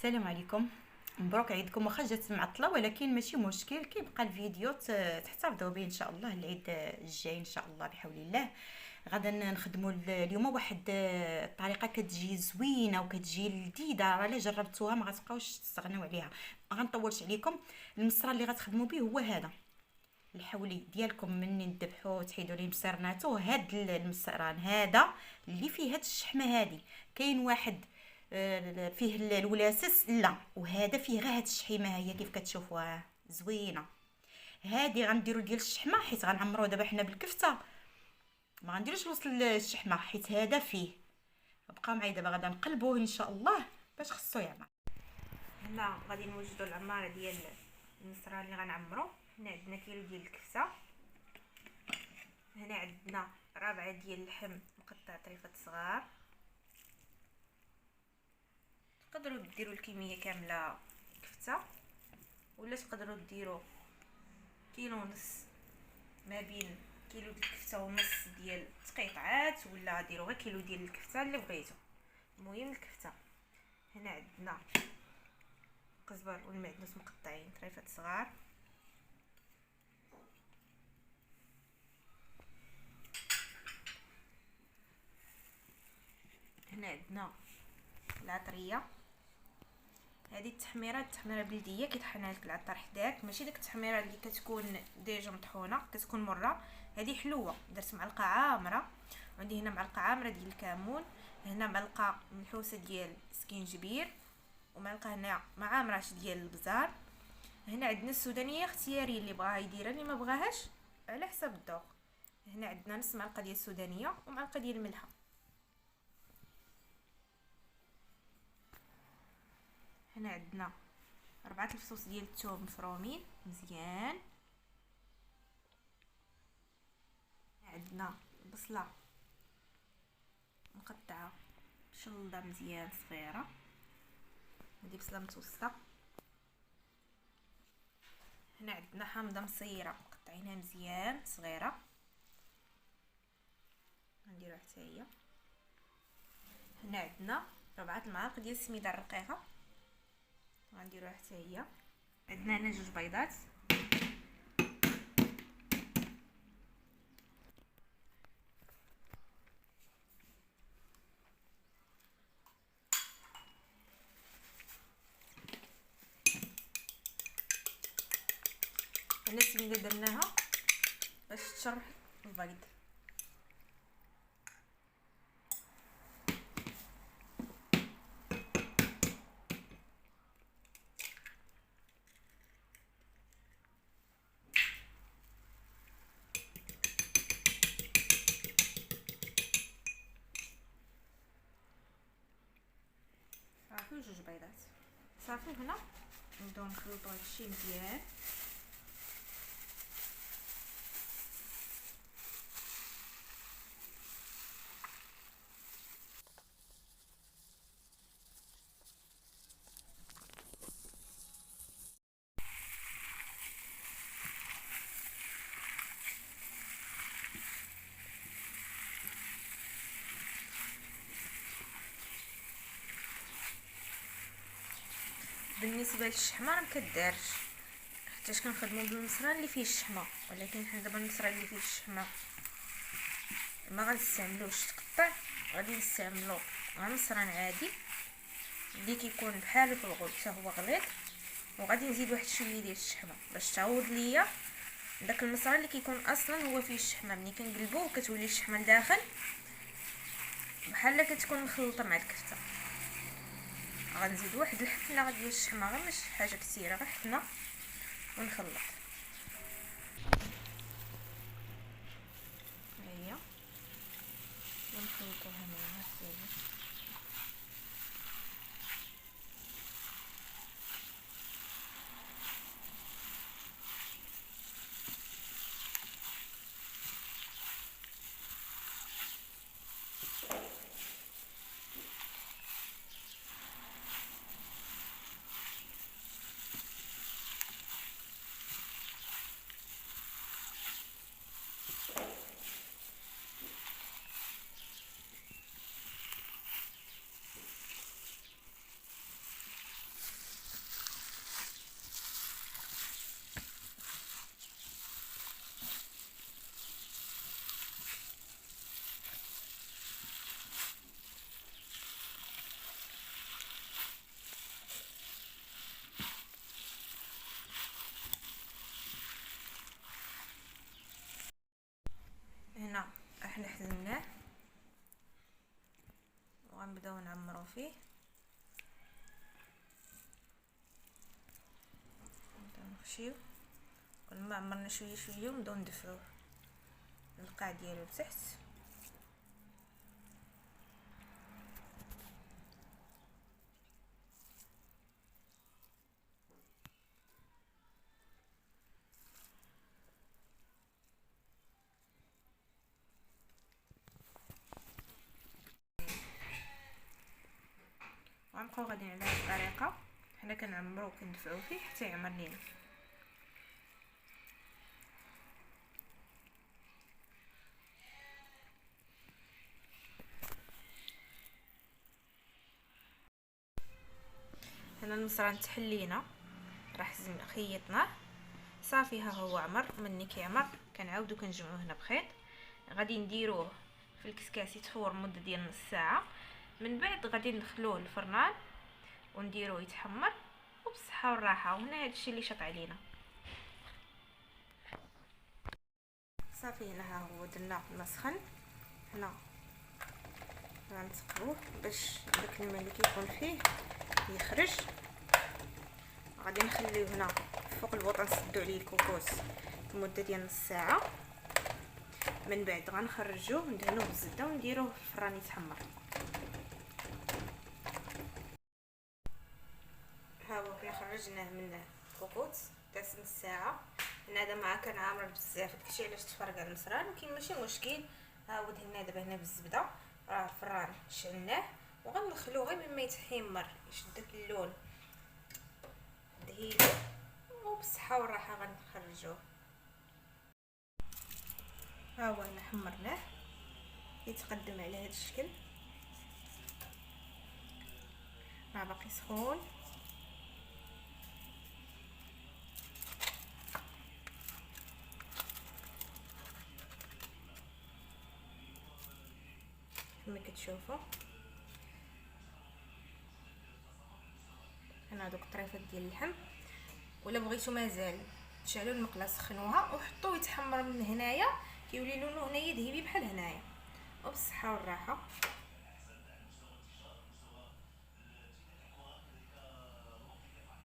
السلام عليكم. مبروك عيدكم. واخا جات معطله ولكن ماشي مشكل، كيبقى الفيديو تحتفظوا به ان شاء الله العيد الجاي ان شاء الله بحول الله. غادا نخدموا اليوم واحد الطريقه كتجي زوينه وكتجي لذيذه، راه الا جربتوها ما غتبقاوش تستغناو عليها. ما غنطولش عليكم. المصرى اللي غتخدموا به هو هذا الحولي ديالكم. مني تذبحوه تحيدوا ليه مسرناتو، هاد المسران هذا اللي فيه هاد الشحمه هادي. كاين واحد فيه الولاسس، لا، وهذا فيه غير هاد الشحيمه هي كيف كتشوفوها زوينه. هادي غنديروا ديال الشحمه حيت غنعمروه دابا حنا بالكفته، ما غنديروش وسط الشحمه حيت هذا فيه. بقاو معايا دابا غادا نقلبوه ان شاء الله باش خصو يعمر. هنا غادي نوجدوا العماره ديال المصران اللي غنعمرو. هنا عندنا كيلو ديال الكفته، هنا عندنا ربعه ديال اللحم مقطع طريفات صغار. تقدروا ديروا الكميه كامله كفته، ولا تقدروا ديروا كيلو ونص، ما بين كيلو ديال الكفته ونص ديال التقيطعات، ولا ديروا غير كيلو ديال الكفته اللي بغيتو. المهم الكفته. هنا عندنا القزبر والمعدنوس مقطعين طريفات صغار. هنا عندنا العطريه، هذه التحميره بلديه كيطحنها لك العطار حداك، ماشي ديك التحميره اللي كتكون ديجا مطحونه كتكون مره. هذه حلوه. درت معلقه عامره، وعندي هنا معلقه عامره ديال الكمون، هنا معلقه منحوسه ديال سكينجبير، ومعلقه هنا مع مراش ديال البزار. هنا عندنا السودانيه اختياري، اللي بغاها يديرها اللي ما بغاهاش على حسب الذوق. هنا عندنا نص معلقه ديال السودانيه ومعلقه ديال الملحه. هنا عندنا 4 الفصوص ديال الثوم مفرومين مزيان. عندنا البصله مقطعه شلضه مزيان صغيره، هذه بصله متوسطه. هنا عندنا حامضه مصيره مقطعينها مزيان صغيره، غنديروها حتى هي. هنا عندنا 4 المعالق ديال السميده الرقيقه، غنديروها حتى هي. عندنا هنا 2 بيضات. هنا السميده درناها باش تشرح البيض. صافي 2 بيضات صافي. هنا نبداو نخلطو هادشي مزيان. بالنسبه للشحمه راه مكدارش، حيت كنخدموا بالمصران اللي فيه الشحمه، ولكن حنا دابا المصران اللي فيه الشحمه ما غنستعملوش تقطع، غادي نستعملو غير مصران عادي اللي كيكون بحالو في الغول حتى هو غليظ، وغادي نزيد واحد شويه ديال الشحمه باش تعوض ليا داك المصران اللي كيكون اصلا هو فيه الشحمه. ملي كنقلبوه كتولي الشحمه لداخل بحال كتكون مخلطه مع الكفته. غنزيد واحد الحفنه ديال الشحمه، غير ماشي حاجه كثيره، غير حفنه ونخلط. هيا ونخلطوها معها حتى هي. نعمرو فيه، نخشيو كل ما عمرنا شويه شويه ونبداو ندفعوه القاع ديالو لتحت. غنبقاو غاديين على هاد الطريقه، حنا كنعمرو وكندفعو فيه حتى يعمر لينا. هنا المصران تحلينا، راح خيطناه صافي، ها هو عمر. مني كيعمر كنعاودو كنجمعوه هنا بخيط. غادي نديروه في الكسكاس يتفور مده ديال نص ساعه، من بعد غادي ندخلوه للفرنان ونديروه يتحمر وبالصحه والراحه. وهنا هادشي اللي شط علينا صافي. هنا ها هو درنا الماء سخن، هنا غنتقبوه باش داك الماء اللي كيكون فيه يخرج. غادي نخليوه هنا فوق البوطه، نسدو عليه الكوكوس لمده ديال نص ساعه. من بعد غنخرجوه ندهنوه بالزبده ونديروه في الفران يتحمر. ها هو كي خرجناه من الكوكوط داز نص ساعه. هذا ما كان عامر بزاف، داكشي علاش تفرقع المصران، ولكن ماشي مشكل. ها هو دهنا دابا هنا بالزبده، راه الفران شعلناه وغنخلوه غير مما يتحمر يشد داك اللون دهيلو، وبالصحه والراحه غنخرجوه. ها هو هنا حمرناه يتقدم على هذا الشكل، راه باقي سخون. كما كتشوفوا هنا دوك الطريفات ديال اللحم. ولا بغيتو مازال تشعلوا المقله سخنوها وحطوه يتحمر من هنايا، كيولي لونه هنايا ذهبي بحال هنايا. وبالصحه والراحه.